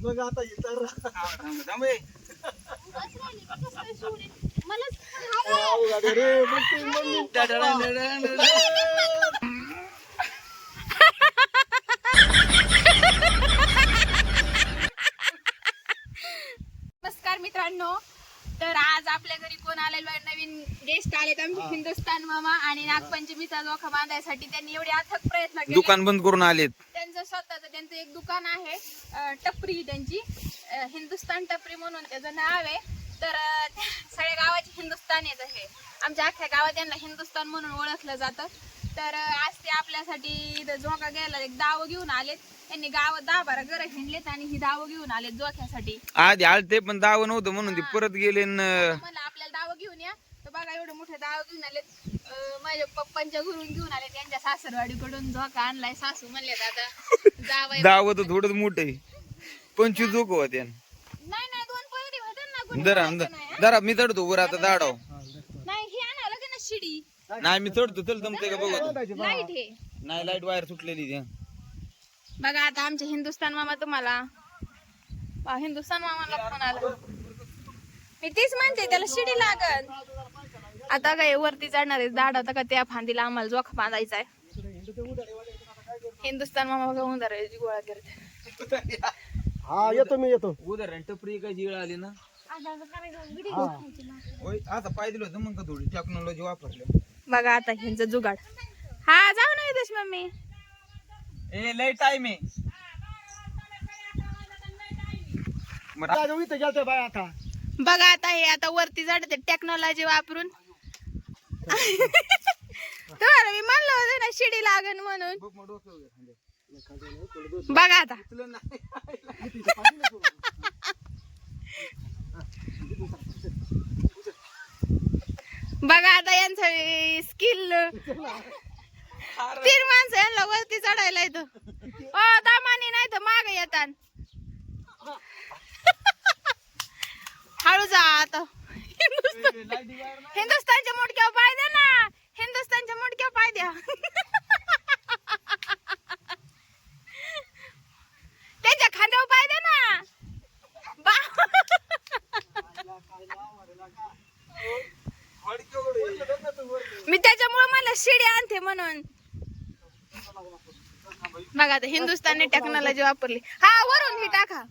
बघ आता इतर नमस्कार मित्रांनो, तर आज आपल्या घरी कोण आलेलो आहे? नवीन गेस्ट आलेत आमचे हिंदुस्तान मामा आणि नागपंचमीचा जोखा बांधायसाठी त्यांनी एवढे अथक प्रयत्न केले. दुकान बंद करून आलेत. त्यांचं एक दुकान आहे, टपरी त्यांची हिंदुस्तान टपरी म्हणून त्याचं नाव आहे. तर सगळ्या गावाची हिंदुस्तान येत आहे. आमच्या अख्ख्या गावात त्यांना हिंदुस्तान म्हणून ओळखलं जातं. तर आज ते आपल्यासाठी इथं झोका घ्यायला एक दाव घेऊन आलेत. त्यांनी गावात 10-12 घरं हिंडलेत आणि ही दाव घेऊन आलेत झोक्यासाठी. आधी आलते पण दाव नव्हतं म्हणून ते परत गेले. मला आपल्याला दाव घेऊन या. तर बघा एवढं मोठं दाव घेऊन आलेत. माझ्या पप्पांच्या घरून घेऊन आले. त्यांच्या सासरवाडीकडून झोका आणलाय. सासू म्हणले दादा दाव तर थोडंच मोठं आहे. 25 झोक होत्या. नाही 2 पदरी होते ना. दरा मी चढतो वर आता दाडाव. नाही हे आणावं लागेल ना शिडी. नाही मी चढतो. चल जमते का बघू. लाईट हे नाही लाईट वायर सुटलेली त्या. बघा आता आमचे हिंदुस्तान मामा तुम्हाला हिंदुस्तान मामाला फोन आला. मी तीच म्हणते त्याला शिडी लागल. आता काय वरती चढणार आहे दाड. आता का त्या फांदीला आम्हाला जोखा बांधायचा आहे. हिंदुस्तान मामा बघा उंदराची गोळा करते. हा येतो मी येतो. उदाहरण टपरी काय जीळ आली ना. आता पाय दिलं होतं मग का थोडी टेक्नॉलॉजी वापरली. बघा आता ह्यांचं जुगाड. हा जाऊ ना विदेश मम्मी. ए लय टाइम आहे. इथं गेलते बाय आता. बघा आता हे आता वरती चढते टेक्नॉलॉजी वापरून. तुम्हाला मी म्हणलं होतं ना शिडी लागन म्हणून. बघा आता बघा आता यांचं स्किल. 3 माणसं यांना वरती चढायला येतं. दामानी नाही तर माग येतात. हळू जा आता. हिंदुस्तानच्या मुडक्यावर पाय द्या ना. हिंदुस्तानच्या मुडक्यावर पाय द्या. त्यांच्या खांद्यावर पाय द्या ना. मी त्याच्यामुळे मला शिडी आणते म्हणून. बघा आता हिंदुस्तानने टेक्नॉलॉजी वापरली. हा वरून ही टाका.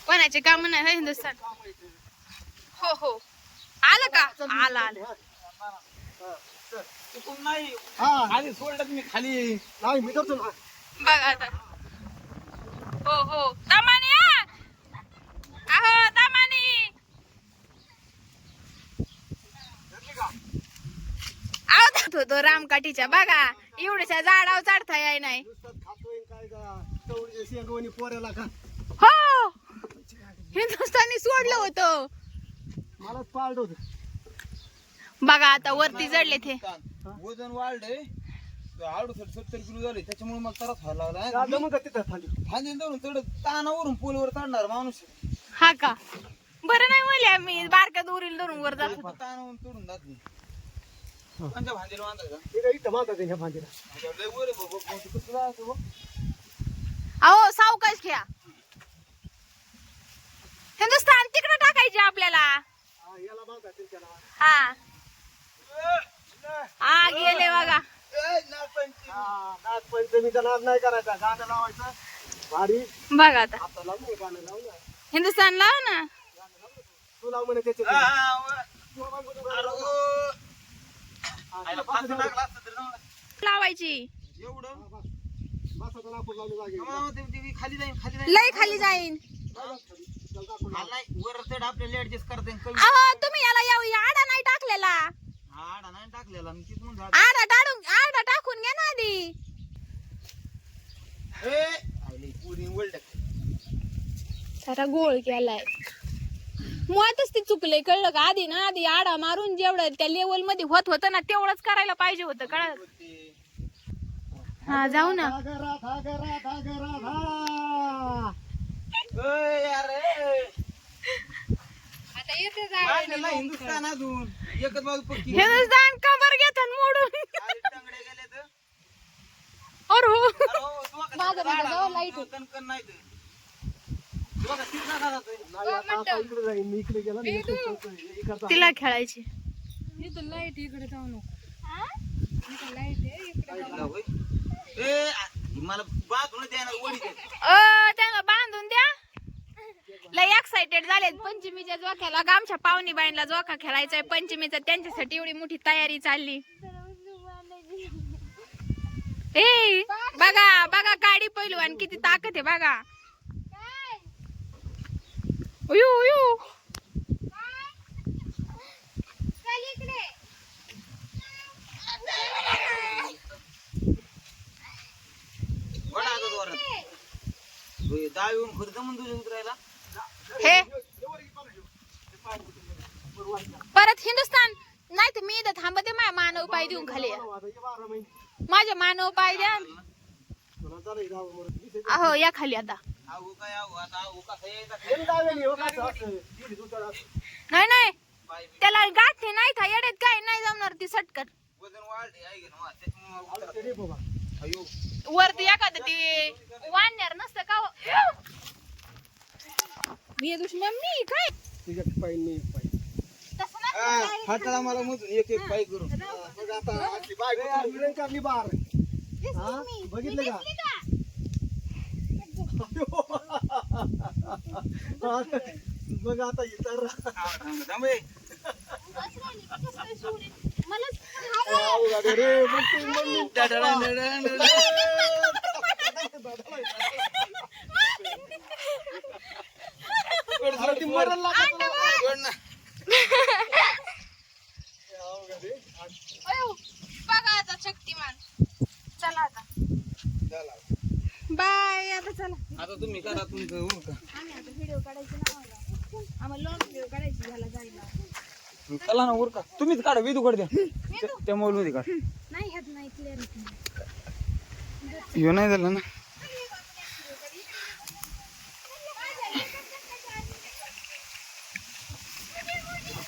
कोणाचे काम नाही हिंदुस्तान. हो आलं का. आलं खाली सोडलं मी खाली. नाही मी करतो ना. बघा आता. हो तामानी. तामानी तो रामकाठीच्या बघा एवढ्याच्या झाडावर चढता याय नाही. हो हिंदुस्थानी सोडलं होतं. मला पाळत होत. बघा आता वरती चढले ते. वजन वाढलंय. 70 किलो झाले त्याच्यामुळे मला त्रास व्हायला लागला. फांदी धरून चढत तानावरून पोलवर चढणार माणूस. हा का बरं नाही म्हणले मी बारक्या दोरील धरून वर जातो. तानावरून चढून जात नाही. कोणत्या भांजीला बांधायचं? इथं बांधतात ह्या भांजीला. लय वर आहे बाबा. कसं जायचं बघ. अहो सावकाश घ्या. हिंदुस्तान तिकडे टाकायचे आपल्याला. याला बांधतात त्याला. हा गेले बघा. नागपंचमीचा नाद नाही करायचा. गाणं लावायचं भारी. बघा आता आता लावू ना गाणं लावू ना. हिंदुस्तान लाव ना. तू लाव म्हणे त्याचे. लावायची एवढं खाली खाली जाईन लय खाली जाईन. वर चढ आपल्याला ऍडजस्ट करता येईल. कमी अहो तुम्ही याला आडा नाही टाकलेला. आडा नाही टाकलेला मी तिथून आडा टाकून घ्या ना आधी. सारा गोळ केलाय. मुळातच ते चुकलंय कळलं का. आधी आडा मारून जेवढं त्या लेवल मध्ये होत ना तेवढंच करायला पाहिजे होतं. कळलं. हा जाऊ ना. राधा राधा राधा राधा. इथे काढलेला हिंदुस्थान अजून एकच बाजू पक्की हिंदुस्तान कंबर घेतात मोडून टांगडे गेले तर और हो माझं लाईट कणकण नाही तर बघा तिथला का जातोय इकडे जाईन मी इकडे गेला मी इकडे चलतोय. हे करता. तिला खेळायची इथं लाईट इकडे जाऊ नको इथं लाईट आहे इकडे ऐकला होय? ए मला बाथरूम द्यायला वडी दे त्यांना बांधून द्या लय एक्साइटेड झालेत पंचमीच्या जोख्याला आमच्या पाहुणी बाईंना जोखा खेळायचा आहे पंचमीचा त्यांच्यासाठी एवढी मोठी तयारी चालली ए बघा बघा गाडी पैलवान किती ताकद आहे बघा उयू उयू वडा आता जोरात होय, दहा येऊन खर्च म्हणून तुझ्या उतरायला हे परत हिंदुस्तान नाही तर मी इथं थांबते माझ्या मानव पाय देऊन खाली या. आता ये बारा महिने. माझ्या मानव पाय द्या तुला चालेल जावं बरं. मी ते- अहो या खाली आता आहो काय आहो आता आहो कसा यायचा येऊन जावे, हो कसं असं. दीड दुसरं असं. नाही नाही पाय बी- त्याला गाठी नाही था येड्यात काय नाही जमणार ती सटकन वजन वाढले आहे ना त्याच्यामुळे आलं ते रे बाबा. अयो वरती एखादं ते वाढणार नसतं का हो? मी दुश्मन मी काय तुझ्या पायी मी एक पायी. तसं नाही फाटाला मला मधून एक एक पाय करून मग आता आपली बायको तुला मिळेल का आपली बार? हा? बघितलं का? बघ आता इतर थांबे रे मग तू मम्मी ती मरण लागत अयो, बघा आता शक्तिमान चला आता बाय आता चला आता तुम्ही करा तुमचं उरका आम्ही आता व्हिडिओ काढायचे ना आम्हाला लॉंग व्हिडिओ काढायची झाला जायला चला ना उरका तुम्हीच काढा विधू काढ द्या त्या मोबाईल मध्ये काढ नाही ह्यात नाही क्लिअर ह्यो नाही झालं ना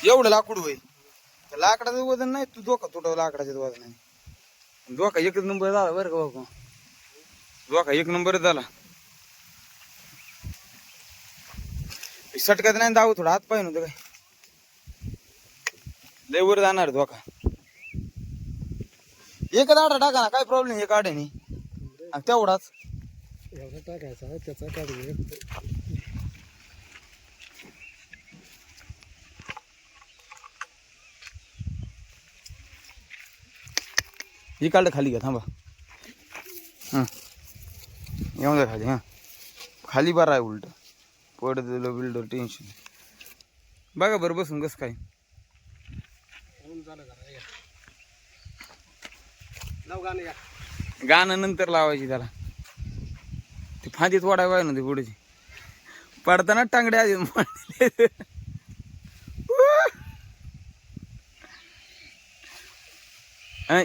एवढं लाकूड होय लाकडाचं वजन नाही तू धोका तुटव लाकडाचं वजन नाही धोका एकच नंबर झाला बरं का बाबा धोका एक नंबर झाला सटकात नाही दाव थोडा हात पाय नव्हतं काय लय वर जाणार धोका एकच आडा टाका ना काय प्रॉब्लेम एक आड्याने तेवढाच एवढा टाकायचा त्याचा काढून ही काढलं खाली घ्या थांबा हां येऊन जा खाली हां खाली बरं आहे उलट पडलं बिल्डर टेन्शन बघा बरं बसून कसं काय गाणं नंतर लावायची त्याला ती फांदीत वाढायला ना ती पुढेची पडताना टांगड्या आधी मारले.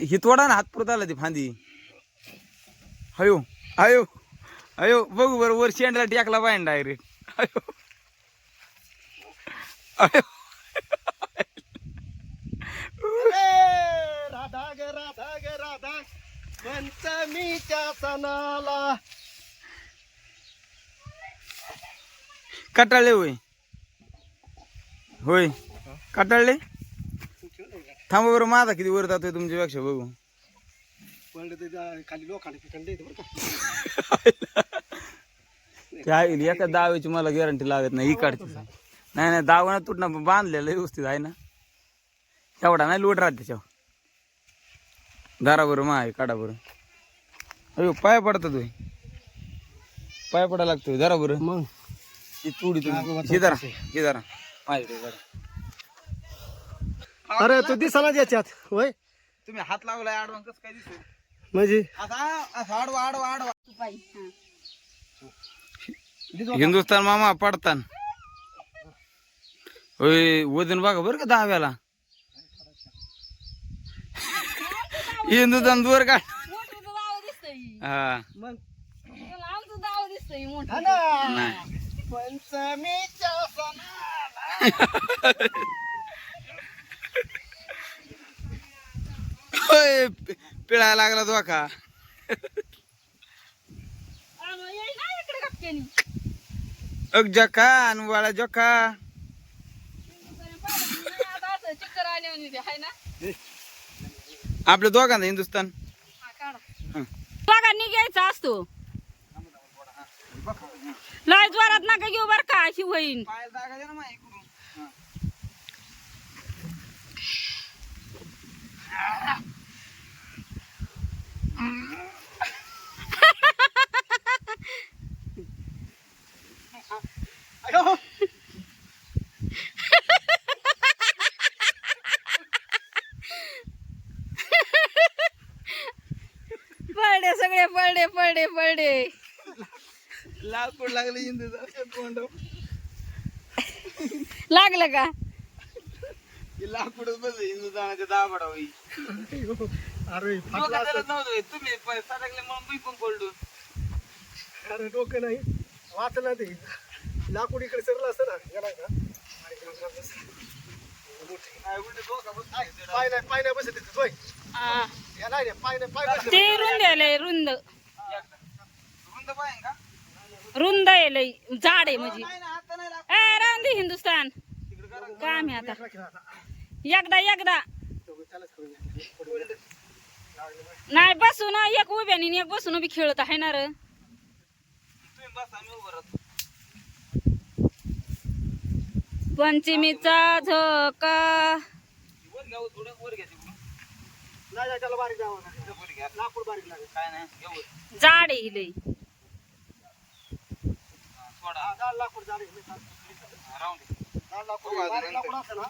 हितवाडा ना हात पुरत आला ती फांदी अयो अयो अयो बघू बरं वर शेंडला टाकला पाहिजे डायरेक्ट अयो अयो राधा ग राधा पंचमीच्या सणाला कटाळले होय होय कटाळले थांबा बरं माझा किती वर जातोय तुमच्यापेक्षा बघू पडलं ते खाली लोखंडाची खंड येते बरं का. ते आहे एका दाव्याची मला गॅरंटी लागत नाही ही काढते नाही नाही दावा ना तुटणार बांधलेलं व्यवस्थित आहे ना एवढा नाही लोट राहत त्याच्यावर दारा बरं मा आहे काढा बरं अयो पाय पडतात होय पाय पडा लागतोय जरा बरं मग ही तुडी तुम्ही हे जरा माझ्याकडे जरा अरे तू दिसाना याच्यात होय तुम्ही हात लावलाय आडवा कसं काय दिसतोय म्हणजे आता आडवा आडवा आडवा हिंदुस्थान मामा पडतान होय वजन बघा बरं का दहाव्याला हिंदुस्थान दूर काढ हा मग दाव दिसतोय मोठं नाही पंचमीच्या सणाला होय, पिळायला लागला धोका. अग जखा आणि वाळा जोखा. चक्कर आले आहे ना. आपल्या दोघांना हिंदुस्थान दोघांनी घ्यायचा असतो. लय जोरात नका घेऊ बर का, अशी होईन. पडले सगळे, पडले पडले पडले. लाकूड लागले हिंदू लागलं का? लाकूडच बस हिंदू जाण्याच्या दाबडा होई. अरे फाटला असतं. नव्हतं तुम्ही सटकले म्हणून मी पण पडलो. अरे डोकं नाही वाचलं ते लाकूड इकडे सरलं असतं ना गेला का पाय नाही बसत तिथे तोय हा. या नाही पाय नाही पाय बसत. ते रुंद आहे, रुंद रुंद पाय का? रुंद आहे लय, झाड आहे म्हणजे. ए राहून दे हिंदुस्थान. काम आहे आता. एकदा नाही बसून एक उभ्याने आणि एक बसून उभी खेळत आहे ना रे. तुम्ही बस आम्ही उभं राहतो. पंचमीचा झोका. वर घ्या थोडं वर घ्या तिकडून. नाही त्याला बारीक द्यावं लागेल. वर घ्या. लाकूड बारीक लागेल. काय नाही घ्या वर. झाड आहे लय. सोडा. जाड लाकूड जाड आहे. राहून दे. जाड लाकूड बारीक लाकूड असं ना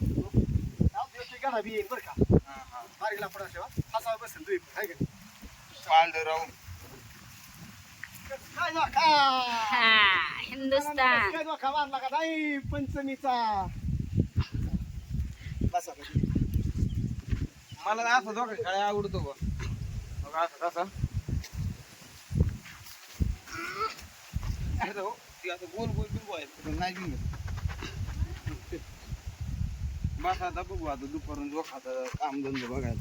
गाडा बी येईल बरं का. बारीक लाकूड असेल फसावं बसेल तुम्ही आहे का पाळलं राहून. काय धोका हा हिंदुस्थान. काय धोका मारला का नाही पंचमीचा. बसा मला असं धोका खेळायला आवडतो बा. बघा असं कसा ती असं गोल गोल बिंबू आहे पण नाही बिंबत. बस आता बघू आता दुपारून जो खाता काम धंदे बघायला.